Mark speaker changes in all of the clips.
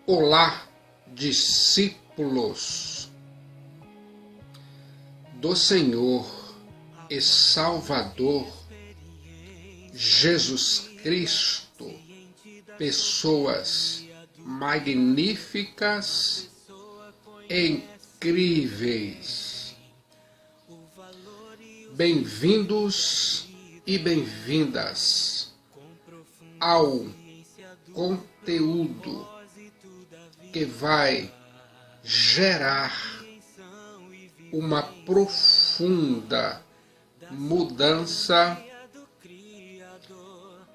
Speaker 1: Olá, discípulos do Senhor e Salvador Jesus Cristo, pessoas magníficas e incríveis. Bem-vindos e bem-vindas ao conteúdo que vai gerar uma profunda mudança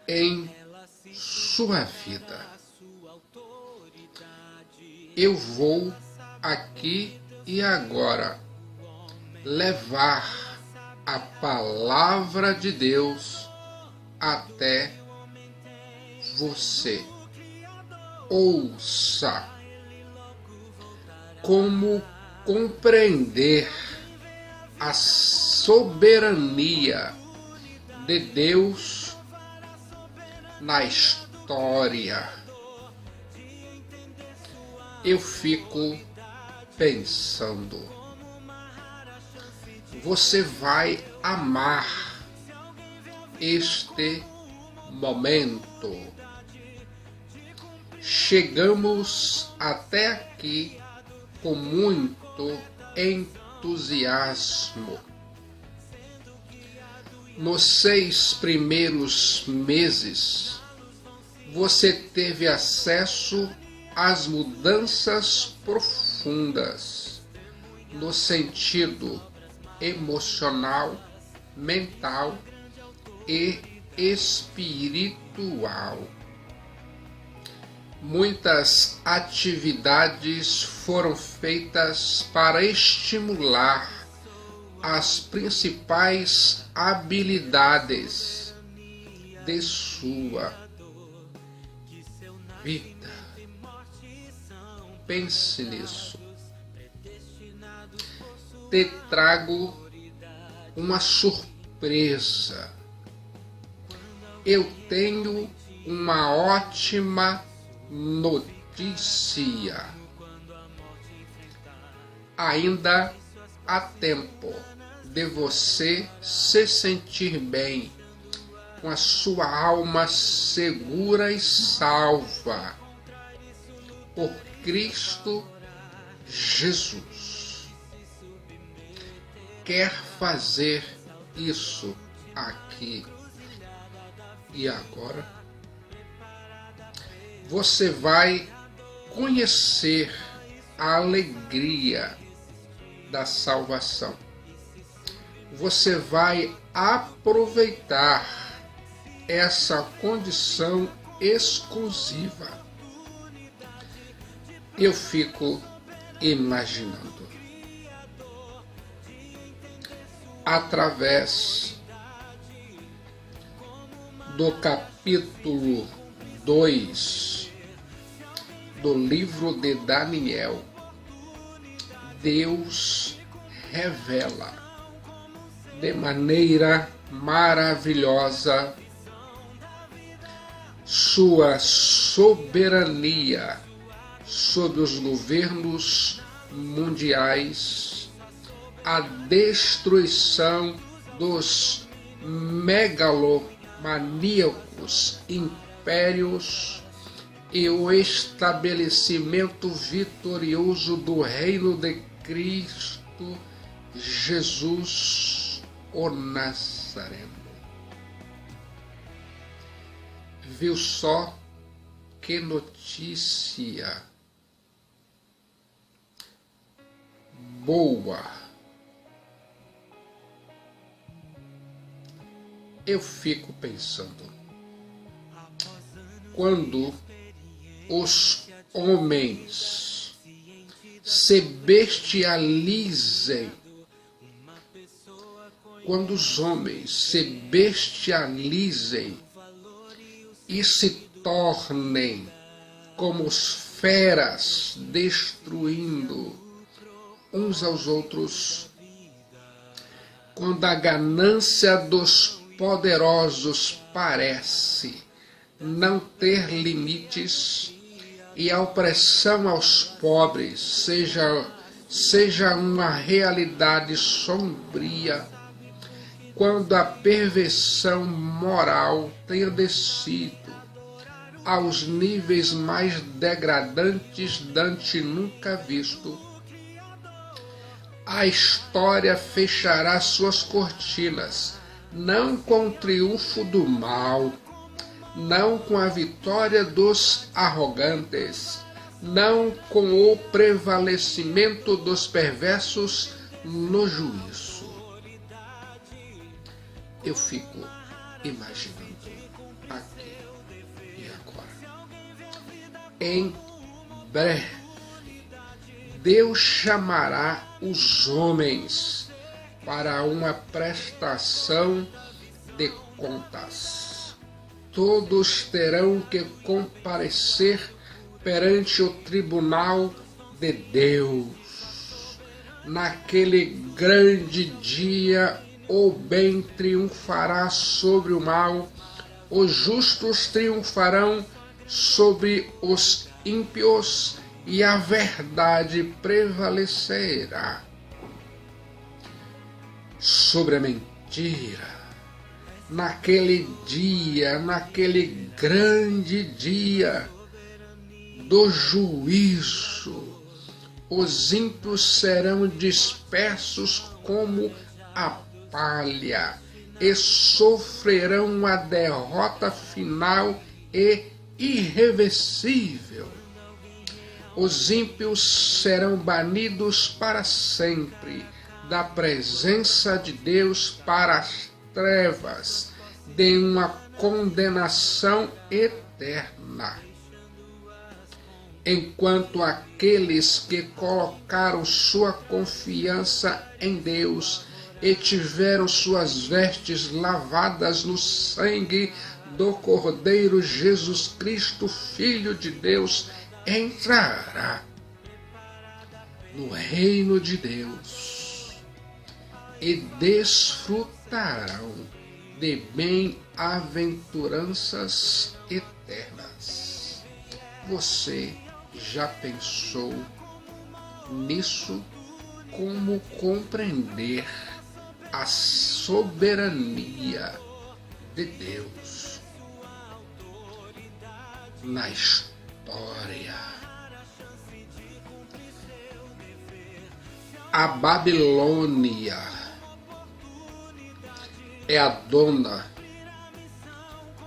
Speaker 1: em sua vida. Eu vou aqui e agora levar a palavra de Deus até você. Ouça como compreender a soberania de Deus na história. Eu fico pensando, você vai amar este momento. Chegamos até aqui com muito entusiasmo. Nos 6 primeiros meses, você teve acesso às mudanças profundas no sentido emocional, mental e espiritual. Muitas atividades foram feitas para estimular as principais habilidades de sua vida. Pense nisso. Te trago uma surpresa. Eu tenho uma ótima notícia. Ainda há tempo de você se sentir bem, com a sua alma segura e salva por Cristo Jesus. Quer fazer isso aqui e agora? Você vai conhecer a alegria da salvação. Você vai aproveitar essa condição exclusiva. Eu fico imaginando, através do capítulo 2 do livro de Daniel, Deus revela de maneira maravilhosa sua soberania sobre os governos mundiais, a destruição dos megalomaníacos impérios e o estabelecimento vitorioso do reino de Cristo Jesus, o Nazareno. Viu só que notícia boa. Eu fico pensando, quando os homens se bestializem, quando os homens se bestializem e se tornem como feras, destruindo uns aos outros, quando a ganância dos poderosos parece não ter limites e a opressão aos pobres seja uma realidade sombria, quando a perversão moral tenha descido aos níveis mais degradantes dante nunca visto, a história fechará suas cortinas, não com o triunfo do mal, não com a vitória dos arrogantes, não com o prevalecimento dos perversos no juízo. Eu fico imaginando aqui e agora. Em breve, Deus chamará os homens para uma prestação de contas. Todos terão que comparecer perante o tribunal de Deus. Naquele grande dia, o bem triunfará sobre o mal, os justos triunfarão sobre os ímpios e a verdade prevalecerá sobre a mentira. Naquele dia, naquele grande dia do juízo, os ímpios serão dispersos como a palha e sofrerão a derrota final e irreversível. Os ímpios serão banidos para sempre da presença de Deus para as trevas de uma condenação eterna. Enquanto aqueles que colocaram sua confiança em Deus e tiveram suas vestes lavadas no sangue do Cordeiro Jesus Cristo, Filho de Deus, entrará no reino de Deus e desfrutarão de bem-aventuranças eternas. Você já pensou nisso? Como compreender a soberania de Deus na história? A Babilônia é a dona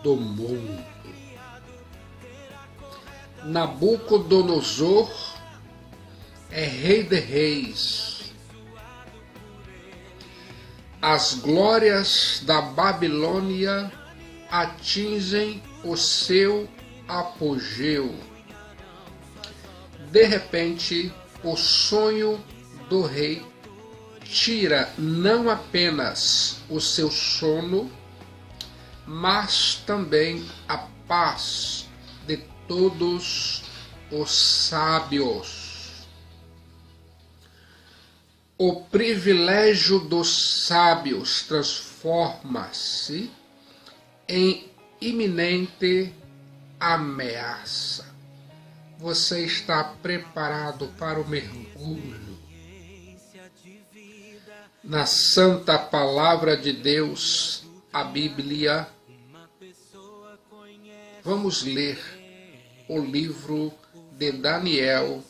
Speaker 1: do mundo. Nabucodonosor é rei de reis. As glórias da Babilônia atingem o seu apogeu. De repente, o sonho do rei tira não apenas o seu sono, mas também a paz de todos os sábios. O privilégio dos sábios transforma-se em iminente ameaça. Você está preparado para o mergulho na santa palavra de Deus, a Bíblia? Vamos ler o livro de Daniel,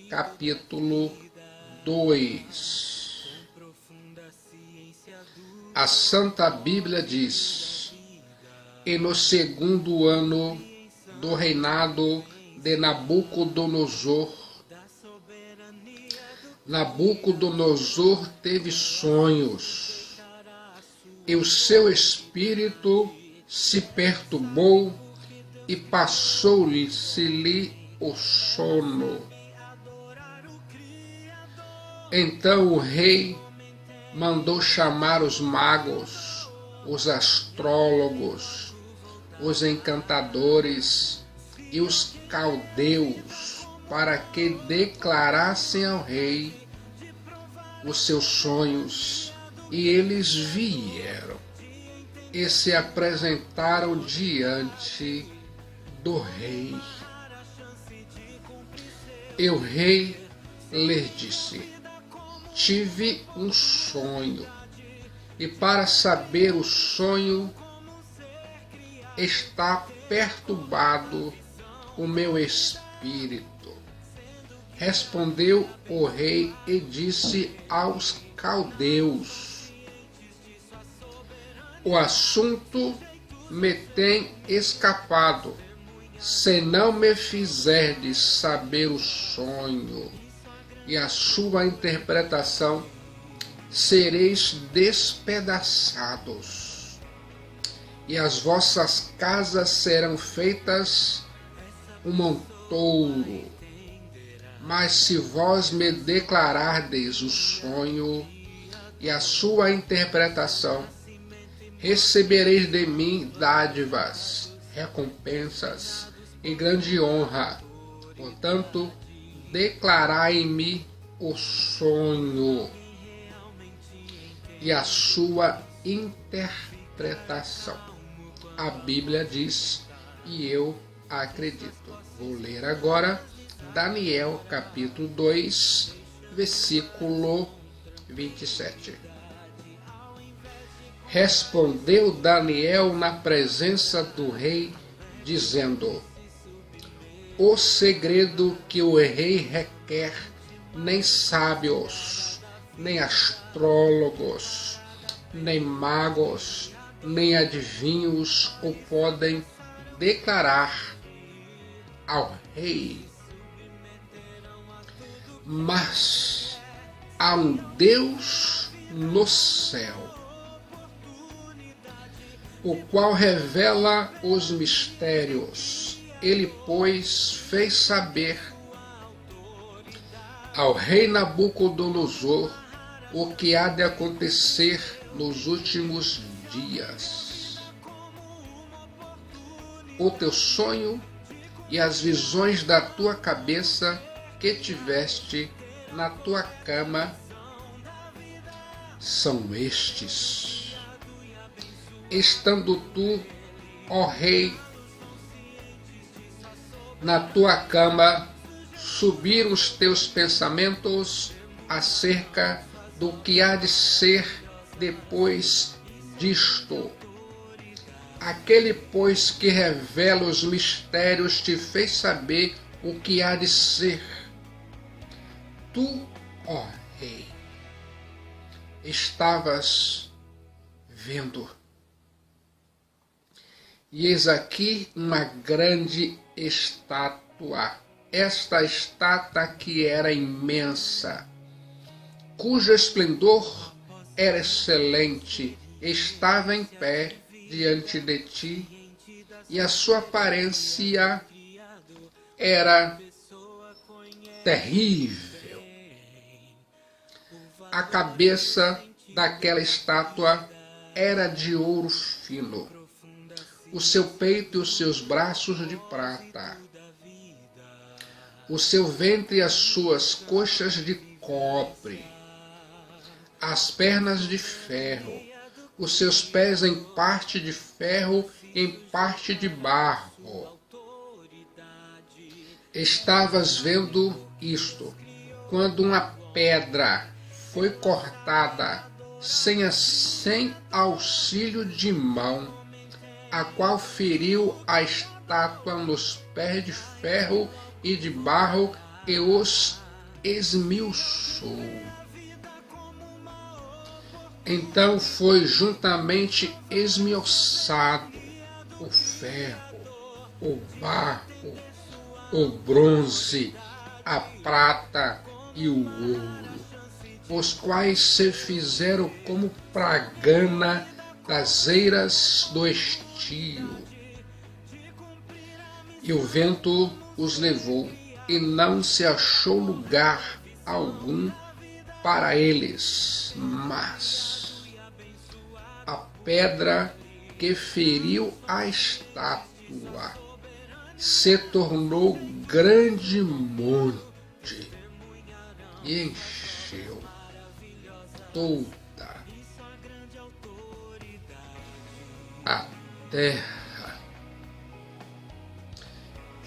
Speaker 1: capítulo 2. A Santa Bíblia diz: e no segundo ano do reinado de Nabucodonosor, Nabucodonosor teve sonhos, e o seu espírito se perturbou e passou-se-lhe o sono. Então o rei mandou chamar os magos, os astrólogos, os encantadores e os caldeus, para que declarassem ao rei os seus sonhos. E eles vieram e se apresentaram diante do rei. E o rei lhe disse: tive um sonho, e para saber o sonho está perturbado o meu espírito. Respondeu o rei e disse aos caldeus: o assunto me tem escapado. Se não me fizerdes saber o sonho e a sua interpretação, sereis despedaçados, e as vossas casas serão feitas um montouro. Mas se vós me declarardes o sonho e a sua interpretação, recebereis de mim dádivas, recompensas e grande honra. Portanto, declarai-me o sonho e a sua interpretação. A Bíblia diz, e eu acredito. Vou ler agora Daniel capítulo 2, versículo 27. Respondeu Daniel na presença do rei, dizendo: o segredo que o rei requer, nem sábios, nem astrólogos, nem magos, nem adivinhos o podem declarar ao rei. Mas há um Deus no céu, o qual revela os mistérios. Ele, pois, fez saber ao rei Nabucodonosor o que há de acontecer nos últimos dias. O teu sonho e as visões da tua cabeça que tiveste na tua cama são estes. Estando tu, ó rei, na tua cama, subiram os teus pensamentos acerca do que há de ser depois disto. Aquele, pois, que revela os mistérios te fez saber o que há de ser. Tu, ó rei, estavas vendo. E eis aqui uma grande estátua. Esta estátua que era imensa, cujo esplendor era excelente, estava em pé diante de ti, e a sua aparência era terrível. A cabeça daquela estátua era de ouro fino, o seu peito e os seus braços de prata, o seu ventre e as suas coxas de cobre, as pernas de ferro, os seus pés em parte de ferro e em parte de barro. Estavas vendo isto, quando uma pedra foi cortada sem auxílio de mão, a qual feriu a estátua nos pés de ferro e de barro e os esmiuçou. Então foi juntamente esmiuçado o ferro, o barro, o bronze, a prata e o ouro, os quais se fizeram como pragana das eiras do estio. E o vento os levou, e não se achou lugar algum para eles, mas a pedra que feriu a estátua se tornou grande monte e encheu toda a terra.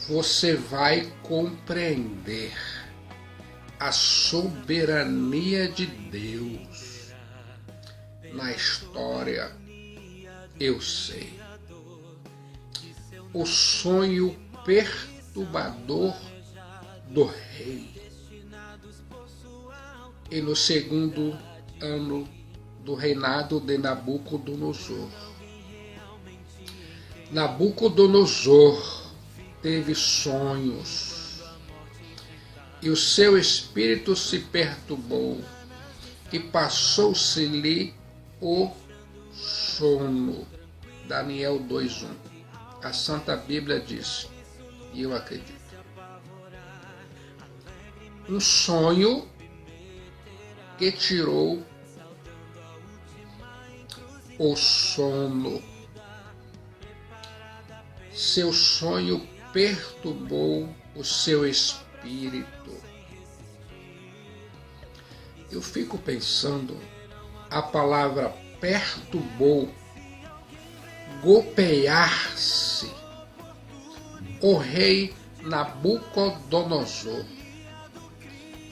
Speaker 1: você vai compreender a soberania de Deus na história. Eu sei. O sonho perturbador do rei. E no segundo ano do reinado de Nabucodonosor. Nabucodonosor teve sonhos e o seu espírito se perturbou e passou-se-lhe o sono. Daniel 2:1. A Santa Bíblia diz, e eu acredito. Um sonho que tirou o sono. Seu sonho perturbou o seu espírito. Eu fico pensando, a palavra perturbou, golpear-se. O rei Nabucodonosor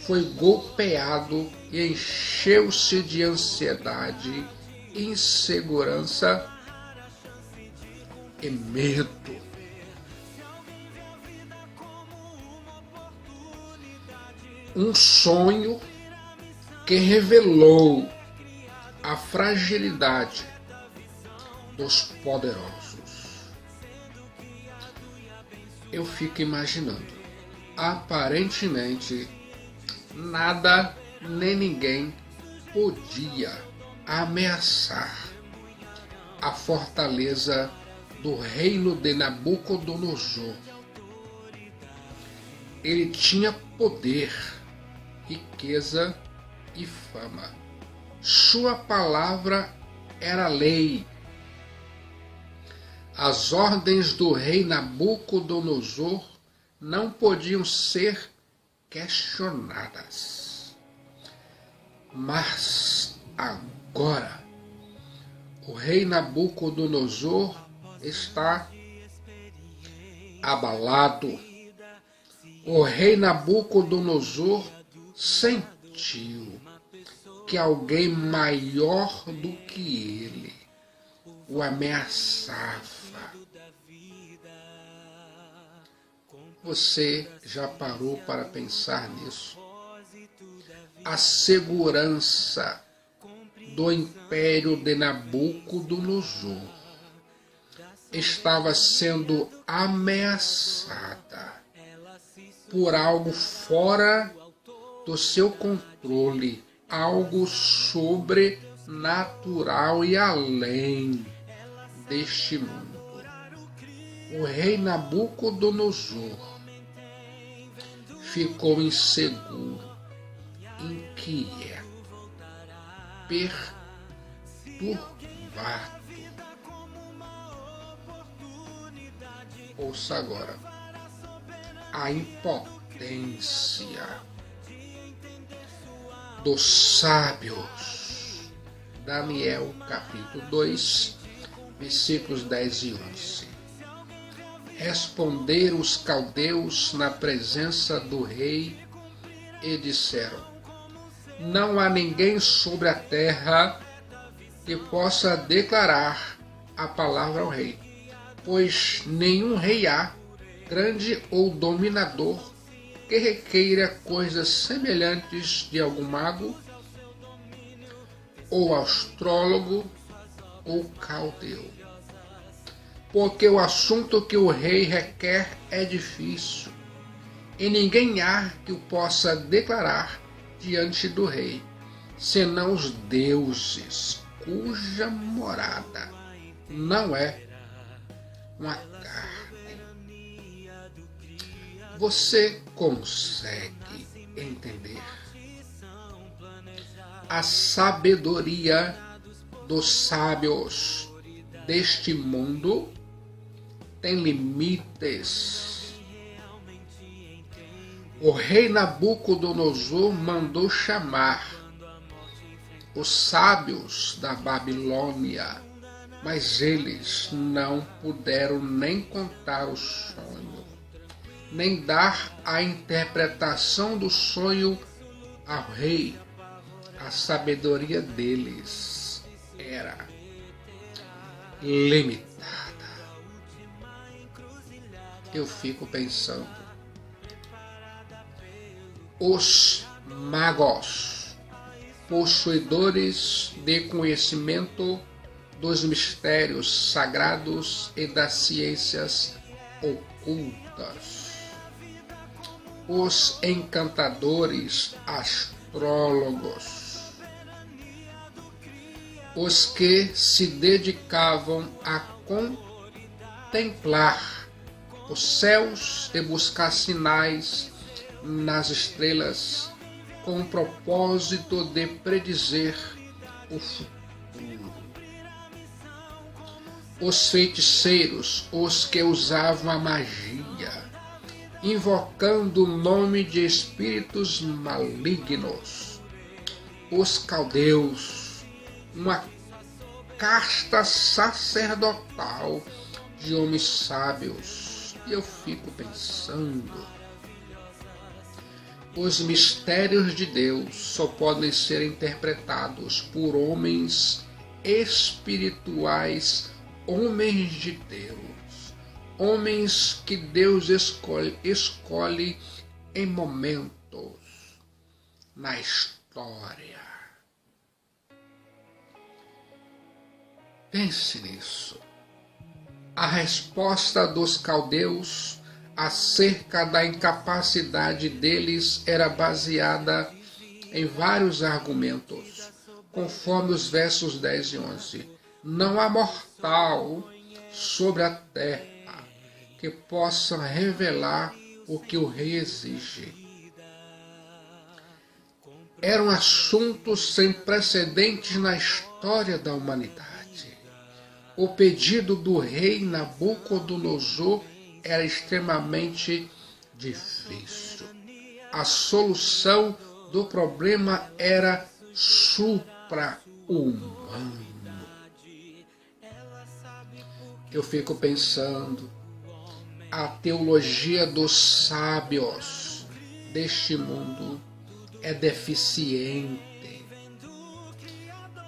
Speaker 1: foi golpeado e encheu-se de ansiedade, insegurança e medo. Um sonho que revelou a fragilidade dos poderosos. Eu fico imaginando, aparentemente nada nem ninguém podia ameaçar a fortaleza do reino de Nabucodonosor. Ele tinha poder, riqueza e fama. Sua palavra era lei. As ordens do rei Nabucodonosor não podiam ser questionadas. Mas agora, o rei Nabucodonosor está abalado. O rei Nabucodonosor sentiu que alguém maior do que ele o ameaçava. Você já parou para pensar nisso? A segurança do império de Nabucodonosor estava sendo ameaçada por algo fora do seu controle, algo sobrenatural e além deste mundo. O rei Nabucodonosor ficou inseguro, inquieto, perturbado. Ouça agora a impotência dos sábios. Daniel capítulo 2, versículos 10 e 11. Responderam os caldeus na presença do rei e disseram: não há ninguém sobre a terra que possa declarar a palavra ao rei, pois nenhum rei há, grande ou dominador, que requeira coisas semelhantes de algum mago, ou astrólogo, ou caldeu. Porque o assunto que o rei requer é difícil, e ninguém há que o possa declarar diante do rei, senão os deuses, cuja morada não é uma carne. Você consegue entender a sabedoria dos sábios deste mundo? Tem limites. O rei Nabucodonosor mandou chamar os sábios da Babilônia, mas eles não puderam nem contar o sonho. nem dar a interpretação do sonho ao rei. A sabedoria deles era limitada. Eu fico pensando, os magos, possuidores de conhecimento dos mistérios sagrados e das ciências ocultas, os encantadores, astrólogos, os que se dedicavam a contemplar os céus e buscar sinais nas estrelas com o propósito de predizer o futuro. Os feiticeiros, os que usavam a magia, invocando o nome de espíritos malignos. Os caldeus, uma casta sacerdotal de homens sábios. E eu fico pensando, os mistérios de Deus só podem ser interpretados por homens espirituais, homens de Deus, homens que Deus escolhe em momentos na história. Pense nisso. A resposta dos caldeus acerca da incapacidade deles era baseada em vários argumentos, conforme os versos 10 e 11. Não há mortal sobre a terra que possa revelar o que o rei exige. Era um assunto sem precedentes na história da humanidade. O pedido do rei Nabucodonosor era extremamente difícil. A solução do problema era supra-humana. Eu fico pensando, a teologia dos sábios deste mundo é deficiente.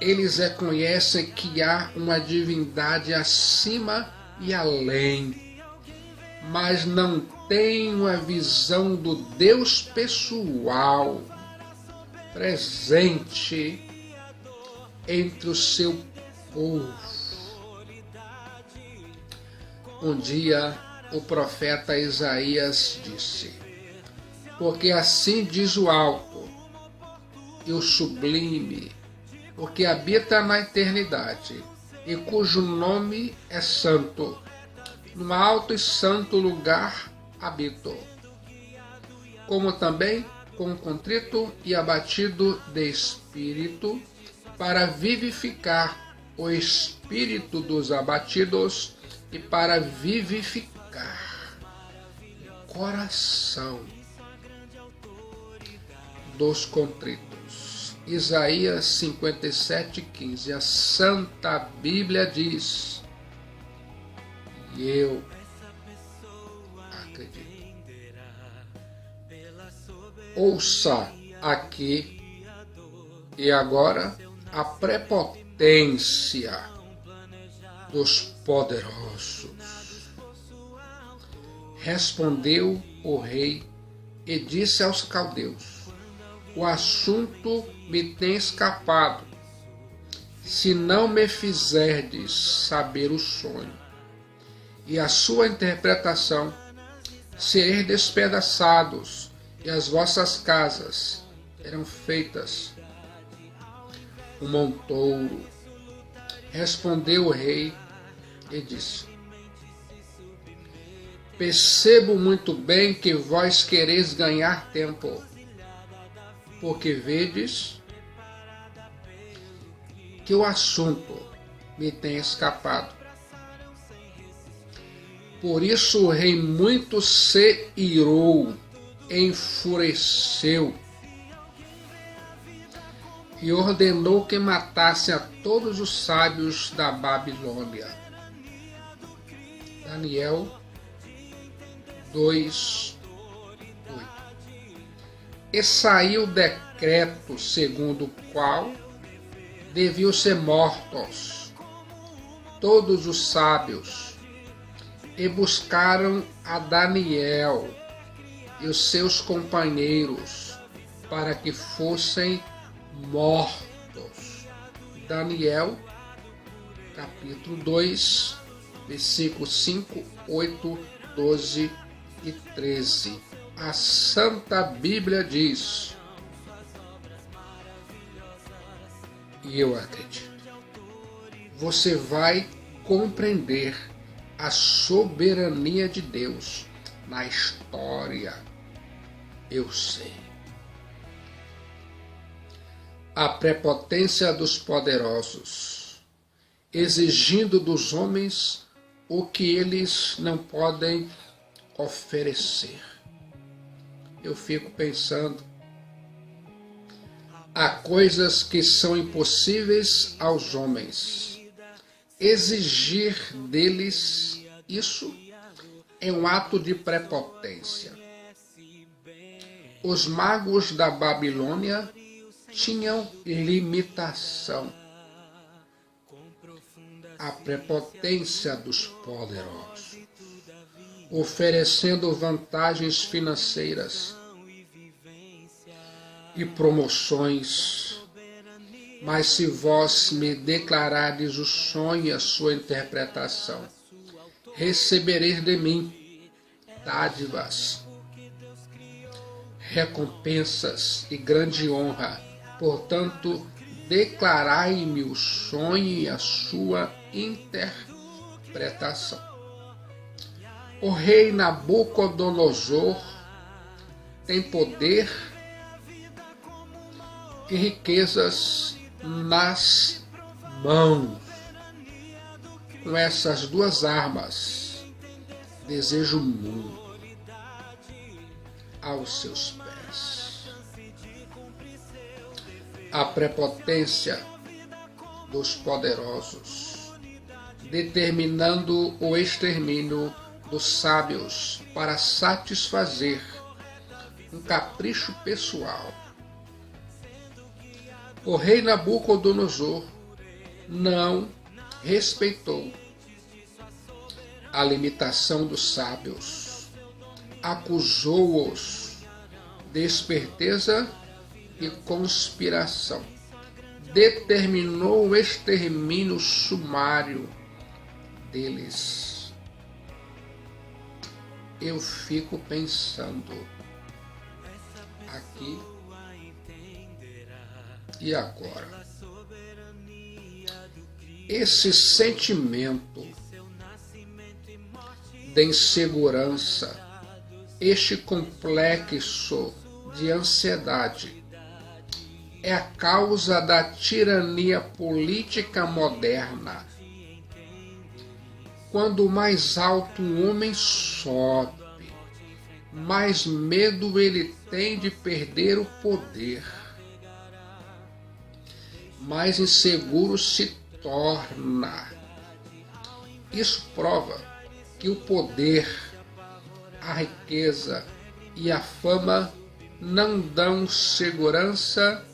Speaker 1: Eles reconhecem que há uma divindade acima e além, mas não têm uma visão do Deus pessoal presente entre o seu povo. Um dia o profeta Isaías disse: porque assim diz o alto e o sublime, o que habita na eternidade e cujo nome é santo, no alto e santo lugar habito, como também com contrito e abatido de espírito, para vivificar o espírito dos abatidos e para vivificar o coração dos contritos. Isaías 57:15. A Santa Bíblia diz, e eu acredito. Ouça aqui e agora a prepotência dos poderosos. Respondeu o rei e disse aos caldeus: o assunto me tem escapado, se não me fizerdes saber o sonho e a sua interpretação, sereis despedaçados, e as vossas casas serão feitas um montouro. Respondeu o rei e disse: percebo muito bem que vós quereis ganhar tempo, porque vedes que o assunto me tem escapado. Por isso o rei muito se irou, enfureceu e ordenou que matassem a todos os sábios da Babilônia. Daniel 2, E saiu decreto segundo o qual deviam ser mortos todos os sábios, e buscaram a Daniel e os seus companheiros para que fossem mortos. Daniel, capítulo 2, versículos 5, 8, 12 e 13. A Santa Bíblia diz, e eu acredito, você vai compreender a soberania de Deus na história. Eu sei. A prepotência dos poderosos, exigindo dos homens o que eles não podem oferecer. Eu fico pensando, há coisas que são impossíveis aos homens. Exigir deles isso é um ato de prepotência. Os magos da Babilônia tinham limitação. A prepotência dos poderosos, oferecendo vantagens financeiras e promoções. Mas se vós me declarardes o sonho e a sua interpretação, recebereis de mim dádivas, recompensas e grande honra. Portanto, declarai-me o sonho e a sua interpretação. O rei Nabucodonosor tem poder e riquezas nas mãos. Com essas duas armas, deseja o mundo aos seus pés. A prepotência dos poderosos, determinando o extermínio dos sábios para satisfazer um capricho pessoal. O rei Nabucodonosor não respeitou a limitação dos sábios, acusou-os de esperteza e conspiração, determinou o extermínio sumário deles. Eu fico pensando aqui e agora. Esse sentimento de insegurança, este complexo de ansiedade, é a causa da tirania política moderna. Quando mais alto um homem sobe, mais medo ele tem de perder o poder, mais inseguro se torna. Isso prova que o poder, a riqueza e a fama não dão segurança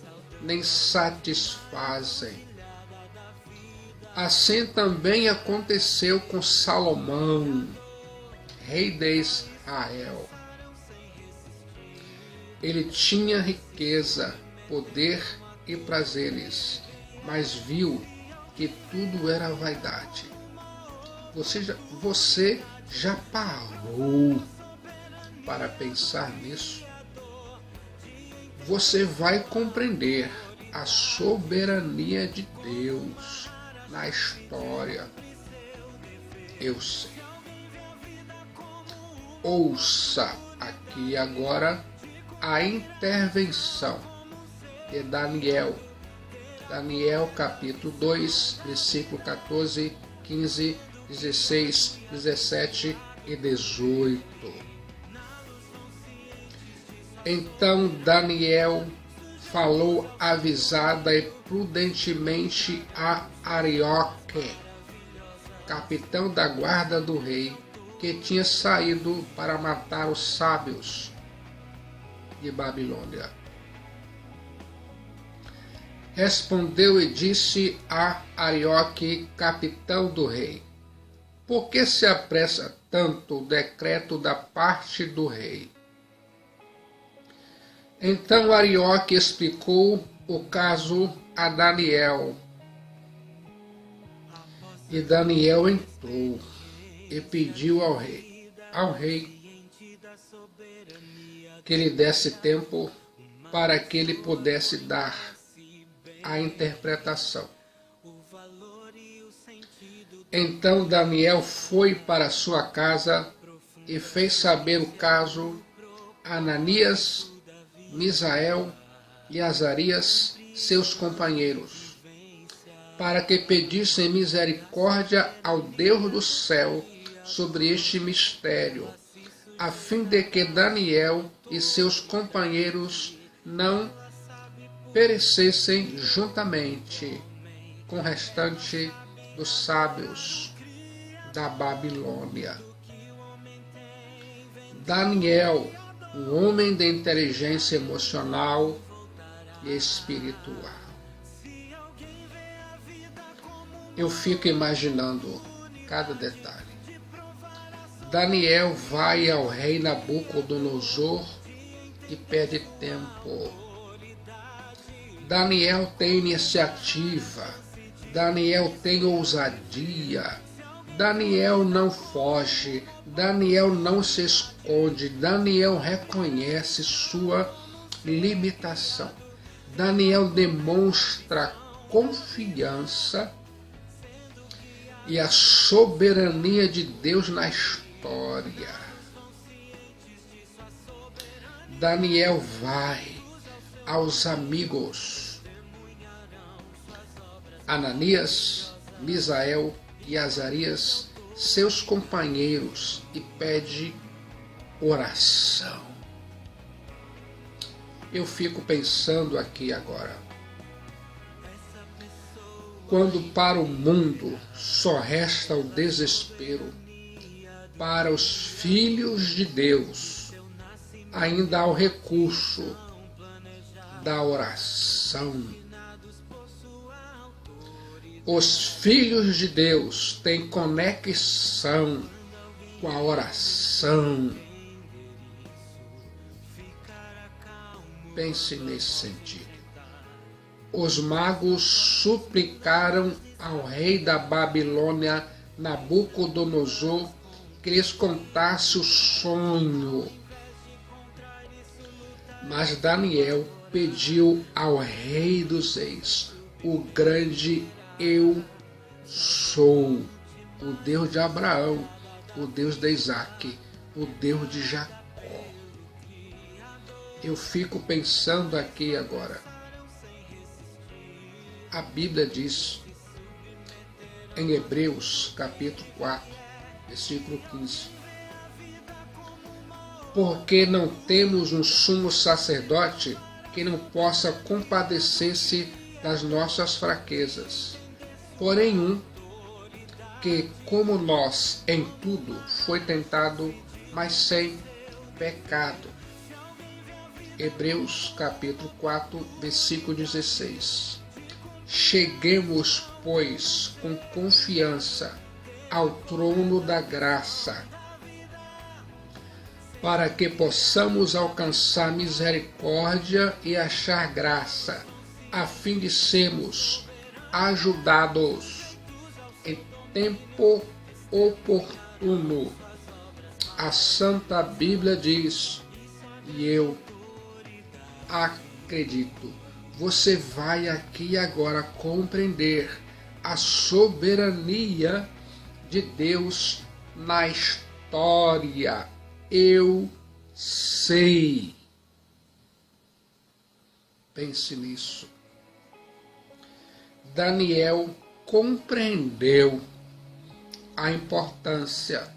Speaker 1: nem satisfazem. Assim também aconteceu com Salomão, rei de Israel. Ele tinha riqueza, poder e prazeres, mas viu que tudo era vaidade. Você já parou para pensar nisso? Você vai compreender a soberania de Deus na história. Eu sei. Ouça aqui agora a intervenção de Daniel. Daniel capítulo 2, versículo 14, 15, 16, 17 e 18. Então Daniel falou avisada e prudentemente a Arioque, capitão da guarda do rei, que tinha saído para matar os sábios de Babilônia. Respondeu e disse a Arioque, capitão do rei: por que se apressa tanto o decreto da parte do rei? Então Arioque explicou o caso a Daniel. E Daniel entrou e pediu ao rei, que lhe desse tempo para que ele pudesse dar a interpretação. Então Daniel foi para sua casa e fez saber o caso a Ananias, Misael e Azarias, seus companheiros, para que pedissem misericórdia ao Deus do céu sobre este mistério, a fim de que Daniel e seus companheiros não perecessem juntamente com o restante dos sábios da Babilônia. Daniel, um homem de inteligência emocional e espiritual. Eu fico imaginando cada detalhe. Daniel vai ao rei Nabucodonosor e pede tempo. Daniel tem iniciativa. Daniel tem ousadia. Daniel não foge. Daniel não se esconde. Daniel reconhece sua limitação. Daniel demonstra confiança e a soberania de Deus na história. Daniel vai aos amigos Ananias, Misael e Azarias, seus companheiros, e pede oração. Eu fico pensando aqui agora, quando para o mundo só resta o desespero, para os filhos de Deus ainda há o recurso da oração. Os filhos de Deus têm conexão com a oração. Pense nesse sentido. Os magos suplicaram ao rei da Babilônia, Nabucodonosor, que lhes contasse o sonho. Mas Daniel pediu ao rei dos reis, o grande Eu Sou, o Deus de Abraão, o Deus de Isaac, o Deus de Jacó. Eu fico pensando aqui agora. A Bíblia diz, em Hebreus, capítulo 4, versículo 15, porque não temos um sumo sacerdote que não possa compadecer-se das nossas fraquezas, porém um que, como nós, em tudo foi tentado, mas sem pecado. Hebreus capítulo 4, versículo 16. Cheguemos, pois, com confiança ao trono da graça, para que possamos alcançar misericórdia e achar graça, a fim de sermos ajudados em tempo oportuno. A Santa Bíblia diz, e eu acredito, você vai aqui agora compreender a soberania de Deus na história. Eu sei. Pense nisso. Daniel compreendeu a importância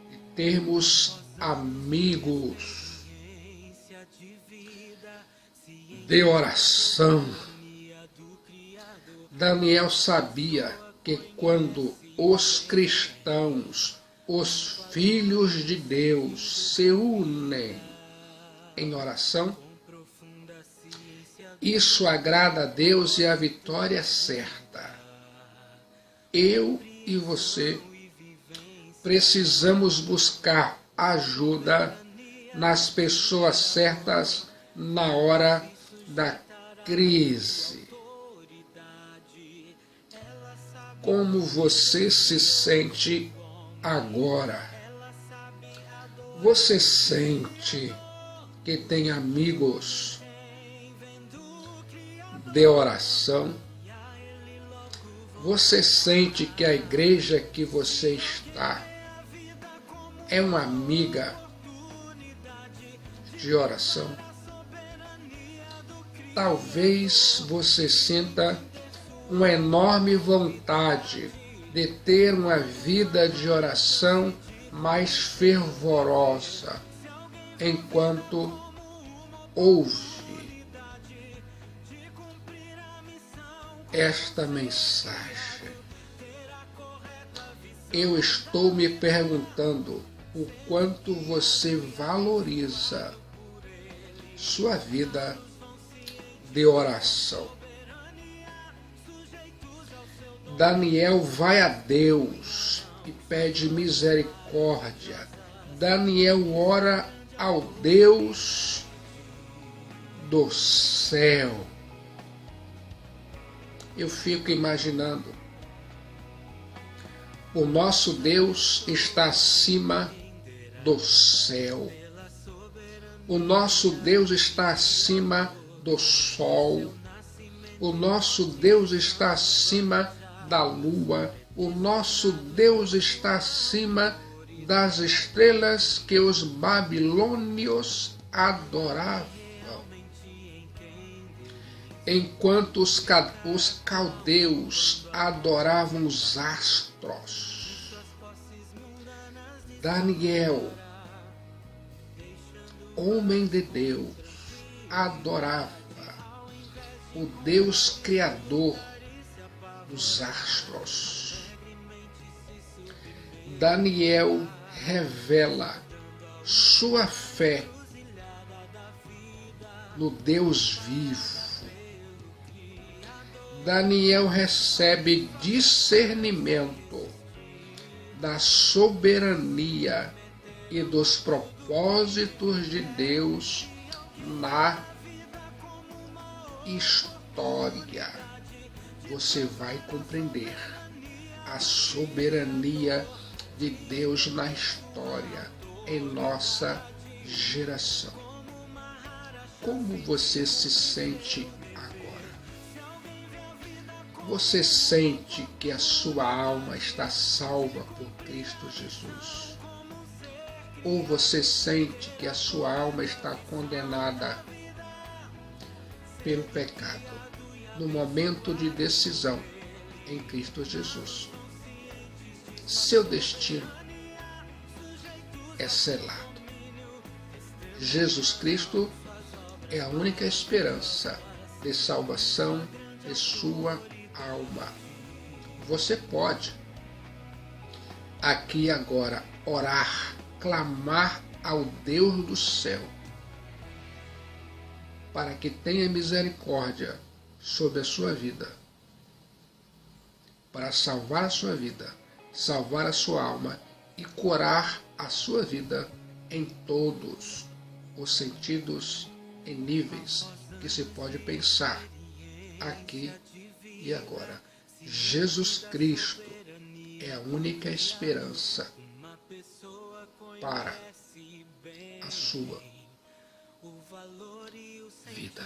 Speaker 1: de termos amigos de oração. Daniel sabia que quando os cristãos, os filhos de Deus, se unem em oração, Isso agrada a Deus e a vitória é certa. Eu e você precisamos buscar ajuda nas pessoas certas na hora da crise. Como você se sente agora? Você sente que tem amigos de oração? Você sente que a igreja que você está é uma amiga de oração? Talvez você sinta uma enorme vontade de ter uma vida de oração mais fervorosa enquanto ouve esta mensagem. Eu estou me perguntando o quanto você valoriza sua vida de oração. Daniel vai a Deus e pede misericórdia. Daniel ora ao Deus do céu. Eu fico imaginando, o nosso Deus está acima do céu. O nosso Deus está acima do sol. O nosso Deus está acima da lua. O nosso Deus está acima das estrelas que os babilônios adoravam. Enquanto os caldeus adoravam os astros, Daniel, homem de Deus, adorava o Deus Criador dos astros. Daniel revela sua fé no Deus vivo. Daniel recebe discernimento da soberania e dos propósitos de Deus na história. Você vai compreender a soberania de Deus na história, em nossa geração. Como você se sente agora? Você sente que a sua alma está salva por Cristo Jesus? Ou você sente que a sua alma está condenada pelo pecado no momento de decisão em Cristo Jesus? Seu destino é selado. Jesus Cristo é a única esperança de salvação de sua alma. Você pode, aqui e agora, orar, clamar ao Deus do céu, para que tenha misericórdia sobre a sua vida, para salvar a sua vida, salvar a sua alma e curar a sua vida em todos os sentidos e níveis que se pode pensar, aqui e agora. Jesus Cristo é a única esperança para a sua vida.